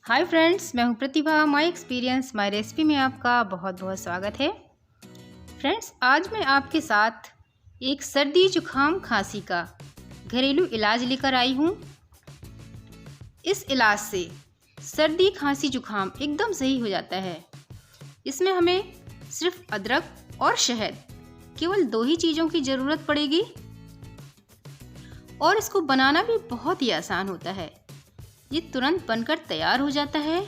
Hi friends, मैं हूं प्रतिभा। My experience my recipe में आपका बहुत बहुत स्वागत है। फ्रेंड्स, आज मैं आपके साथ एक सर्दी जुकाम खांसी का घरेलू इलाज लेकर आई हूं। इस इलाज से सर्दी खांसी जुकाम एकदम सही हो जाता है। इसमें हमें सिर्फ अदरक और शहद, केवल 2 ही चीज़ों की ज़रूरत पड़ेगी और इसको बनाना भी बहुत ही आसान होता है। ये तुरंत बनकर तैयार हो जाता है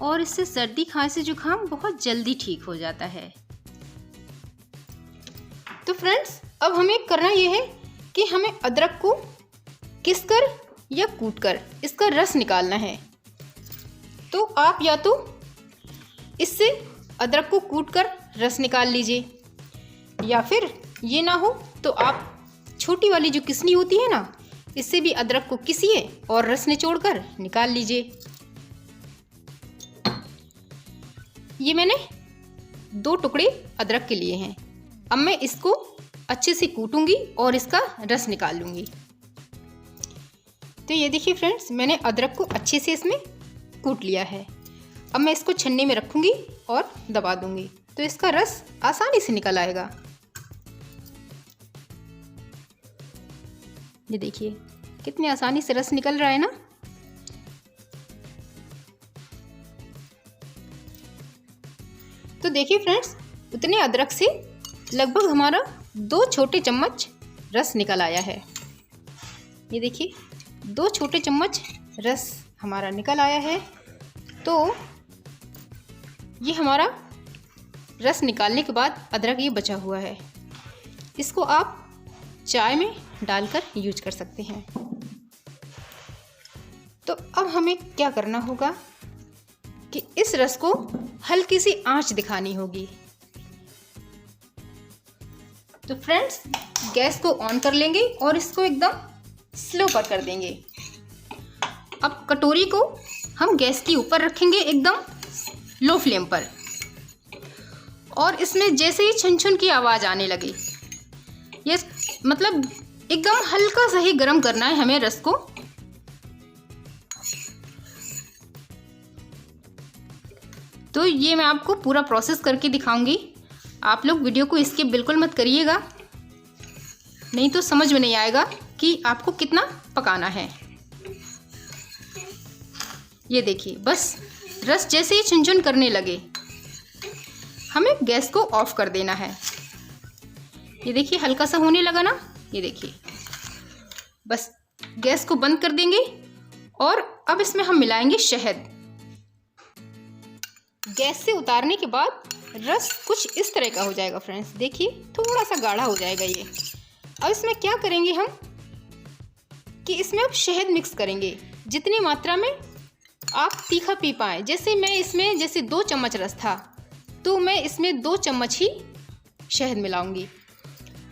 और इससे सर्दी खांसी जुकाम बहुत जल्दी ठीक हो जाता है। तो फ्रेंड्स, अब हमें करना ये है कि हमें अदरक को घिसकर या कूटकर इसका रस निकालना है। तो आप या तो इससे अदरक को कूटकर रस निकाल लीजिए, या फिर ये ना हो तो आप छोटी वाली जो किसनी होती है ना, इससे भी अदरक को घिसिए और रस निचोड़कर निकाल लीजिए। ये मैंने 2 टुकड़े अदरक के लिए हैं। अब मैं इसको अच्छे से कूटूंगी और इसका रस निकाल लूंगी। तो ये देखिए फ्रेंड्स, मैंने अदरक को अच्छे से इसमें कूट लिया है। अब मैं इसको छन्नी में रखूंगी और दबा दूंगी, तो इसका रस आसानी से निकल आएगा। ये देखिए कितनी आसानी से रस निकल रहा है ना। तो देखिए फ्रेंड्स, उतने अदरक से लगभग हमारा 2 छोटे चम्मच रस निकल आया है। ये देखिए 2 छोटे चम्मच रस हमारा निकल आया है। तो ये हमारा रस निकालने के बाद अदरक ये बचा हुआ है, इसको आप चाय में डालकर यूज कर सकते हैं। तो अब हमें क्या करना होगा कि इस रस को हल्की सी आंच दिखानी होगी। तो फ्रेंड्स, गैस को ऑन कर लेंगे और इसको एकदम स्लो पर कर देंगे। अब कटोरी को हम गैस के ऊपर रखेंगे एकदम लो फ्लेम पर, और इसमें जैसे ही छन छन की आवाज़ आने लगे, ये मतलब एकदम हल्का सा ही गर्म करना है हमें रस को। तो ये मैं आपको पूरा प्रोसेस करके दिखाऊंगी। आप लोग वीडियो को स्किप बिल्कुल मत करिएगा, नहीं तो समझ में नहीं आएगा कि आपको कितना पकाना है। ये देखिए, बस रस जैसे ही छुनछुन करने लगे, हमें गैस को ऑफ कर देना है। ये देखिए हल्का सा होने लगा ना। ये देखिए, बस गैस को बंद कर देंगे और अब इसमें हम मिलाएंगे शहद। गैस से उतारने के बाद रस कुछ इस तरह का हो जाएगा फ्रेंड्स। देखिए थोड़ा सा गाढ़ा हो जाएगा ये। अब इसमें क्या करेंगे हम कि इसमें अब शहद मिक्स करेंगे, जितनी मात्रा में आप तीखा पी पाएँ। जैसे मैं इसमें 2 चम्मच रस था, तो मैं इसमें 2 चम्मच ही शहद मिलाऊंगी।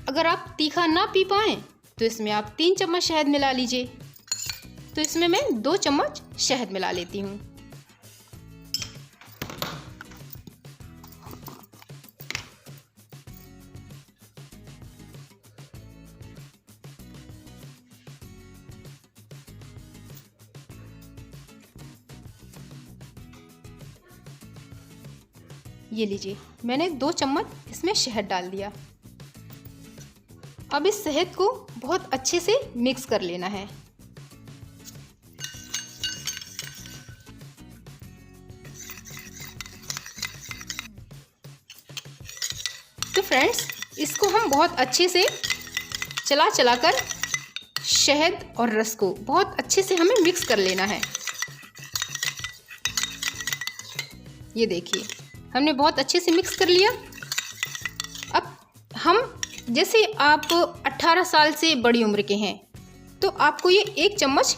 अगर आप तीखा ना पी पाएँ तो इसमें आप 3 चम्मच शहद मिला लीजिए। तो इसमें मैं 2 चम्मच शहद मिला लेती हूँ। ये लीजिए, मैंने 2 चम्मच इसमें शहद डाल दिया। अब इस शहद को बहुत अच्छे से मिक्स कर लेना है। तो फ्रेंड्स, इसको हम बहुत अच्छे से चला चला कर शहद और रस को बहुत अच्छे से हमें मिक्स कर लेना है। ये देखिए, हमने बहुत अच्छे से मिक्स कर लिया। अब हम, जैसे आप 18 साल से बड़ी उम्र के हैं, तो आपको ये 1 चम्मच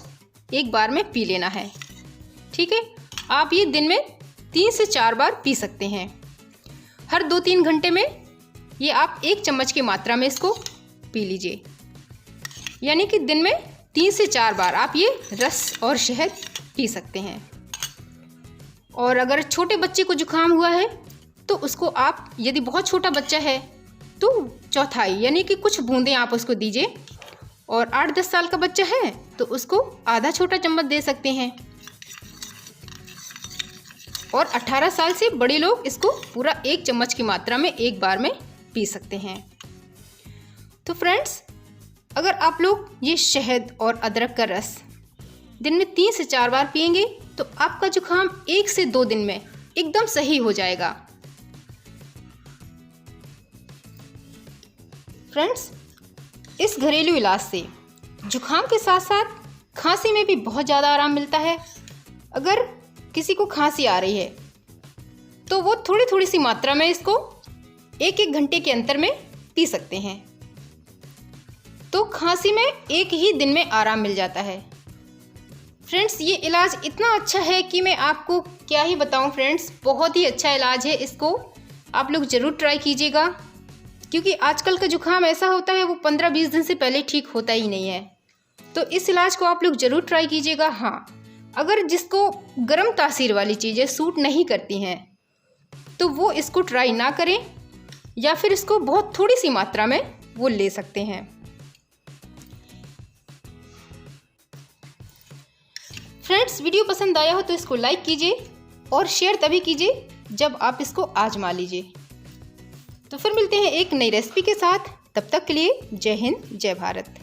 एक बार में पी लेना है। ठीक है, आप ये दिन में 3 से 4 बार पी सकते हैं। हर 2-3 घंटे में ये आप 1 चम्मच की मात्रा में इसको पी लीजिए। यानी कि दिन में 3 से 4 बार आप ये रस और शहद पी सकते हैं। और अगर छोटे बच्चे को जुकाम हुआ है तो उसको आप, यदि बहुत छोटा बच्चा है तो चौथाई यानी कि कुछ बूंदें आप उसको दीजिए, और 8-10 साल का बच्चा है तो उसको आधा छोटा चम्मच दे सकते हैं। और 18 साल से बड़े लोग इसको पूरा 1 चम्मच की मात्रा में एक बार में पी सकते हैं। तो फ्रेंड्स, अगर आप लोग ये शहद और अदरक का रस दिन में 3 से 4 बार पिएंगे तो आपका जुकाम 1 से 2 दिन में एकदम सही हो जाएगा। फ्रेंड्स, इस घरेलू इलाज से जुकाम के साथ साथ खांसी में भी बहुत ज़्यादा आराम मिलता है। अगर किसी को खांसी आ रही है तो वो थोड़ी थोड़ी सी मात्रा में इसको 1-1 घंटे के अंतर में पी सकते हैं, तो खांसी में 1 ही दिन में आराम मिल जाता है। फ्रेंड्स, ये इलाज इतना अच्छा है कि मैं आपको क्या ही बताऊं फ्रेंड्स, बहुत ही अच्छा इलाज है। इसको आप लोग ज़रूर ट्राई कीजिएगा, क्योंकि आजकल का जुकाम ऐसा होता है वो 15-20 दिन से पहले ठीक होता ही नहीं है। तो इस इलाज को आप लोग ज़रूर ट्राई कीजिएगा। हाँ, अगर जिसको गर्म तासीर वाली चीज़ें सूट नहीं करती हैं तो वो इसको ट्राई ना करें, या फिर इसको बहुत थोड़ी सी मात्रा में वो ले सकते हैं। फ्रेंड्स, वीडियो पसंद आया हो तो इसको लाइक कीजिए और शेयर तभी कीजिए जब आप इसको आजमा लीजिए। तो फिर मिलते हैं एक नई रेसिपी के साथ, तब तक के लिए जय हिंद, जय भारत।